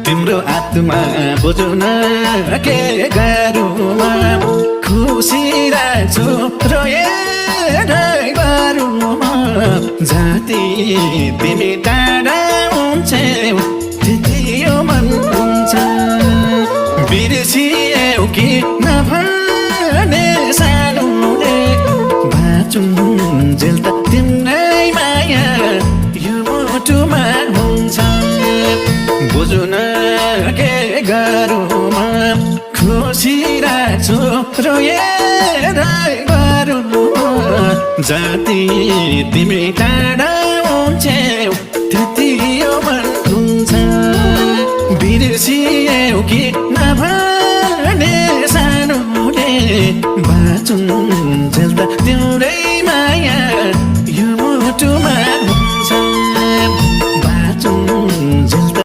तिम्रो आत्मा बुझ्न के गरुमा खुसी राख्छु रोएरै बारुमा जति तिमी टाढा हुन्छौ त्यति यो मन हुन्छ बिर्सियौ कि नभने सानोले बाँचुन्जेल त तिम्रै माया यो मुटुमा हुन्छ बुझ्न के गरुमा खुसी राख्छु रोएरै गरुमा जति तिमी टाढा हुन्छौ